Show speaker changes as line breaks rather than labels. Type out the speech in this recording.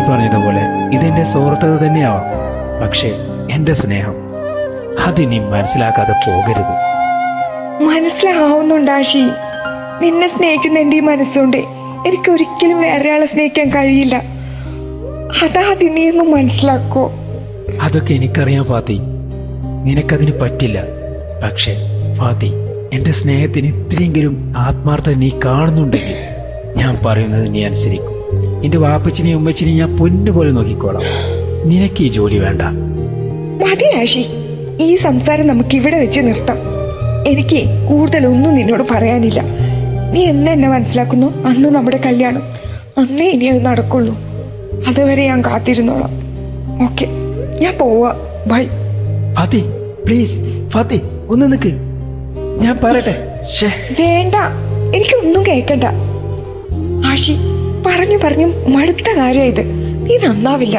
പറഞ്ഞതുപോലെ ഇതെന്റെ സുഹൃത്തത് തന്നെയാവാം. പക്ഷേ എന്റെ സ്നേഹം അതിനി മനസ്സിലാക്കാതെ പോകരുത്.
മനസ്സിലാവുന്നുണ്ടാശി. നിന്നെ സ്നേഹിക്കുന്ന എന്റെ ഈ മനസ്സുകൊണ്ട് എനിക്ക് ഒരിക്കലും വേറൊരാളെ സ്നേഹിക്കാൻ കഴിയില്ല. അതാ നീയൊന്നും മനസ്സിലാക്കോ?
അതൊക്കെ എനിക്കറിയാം ഫാത്തി, നിനക്കതിന് പറ്റില്ല. പക്ഷേ ഫാത്തി, എന്റെ സ്നേഹത്തിന് ഇത്രയെങ്കിലും ആത്മാർത്ഥത നീ കാണുന്നുണ്ടെങ്കിൽ ഞാൻ പറയുന്നത് നീ അനുസരിക്കും. എന്റെ വാപ്പച്ചിനെയും ഉമ്മച്ചിനെയും ഞാൻ പൊന്നുപോലെ നോക്കിക്കോളാം. നിനക്ക് ഈ ജോലി വേണ്ട.
മതി ആശി, ഈ സംസാരം നമുക്ക് ഇവിടെ വെച്ച് നിർത്താം. എനിക്ക് കൂടുതലൊന്നും നിന്നോട് പറയാനില്ല. നീ എന്നെ മനസ്സിലാക്കുന്നു അന്ന് നമ്മുടെ കല്യാണം, അന്നേ ഇനി അത് നടക്കുള്ളൂ. അതുവരെ ഞാൻ കാത്തിരുന്നോളാം. ഓക്കെ, ഞാൻ പോവാ. ബൈ.
ഫാത്തി പ്ലീസ്, ഫാത്തി ഒന്ന് നിക്ക്, ഞാൻ പറയട്ടെ.
വേണ്ട, എനിക്കൊന്നും കേൾക്കണ്ട ആശി. പറഞ്ഞു മടുത്ത കാര്യം ഇത്. നീ നന്നാവില്ല.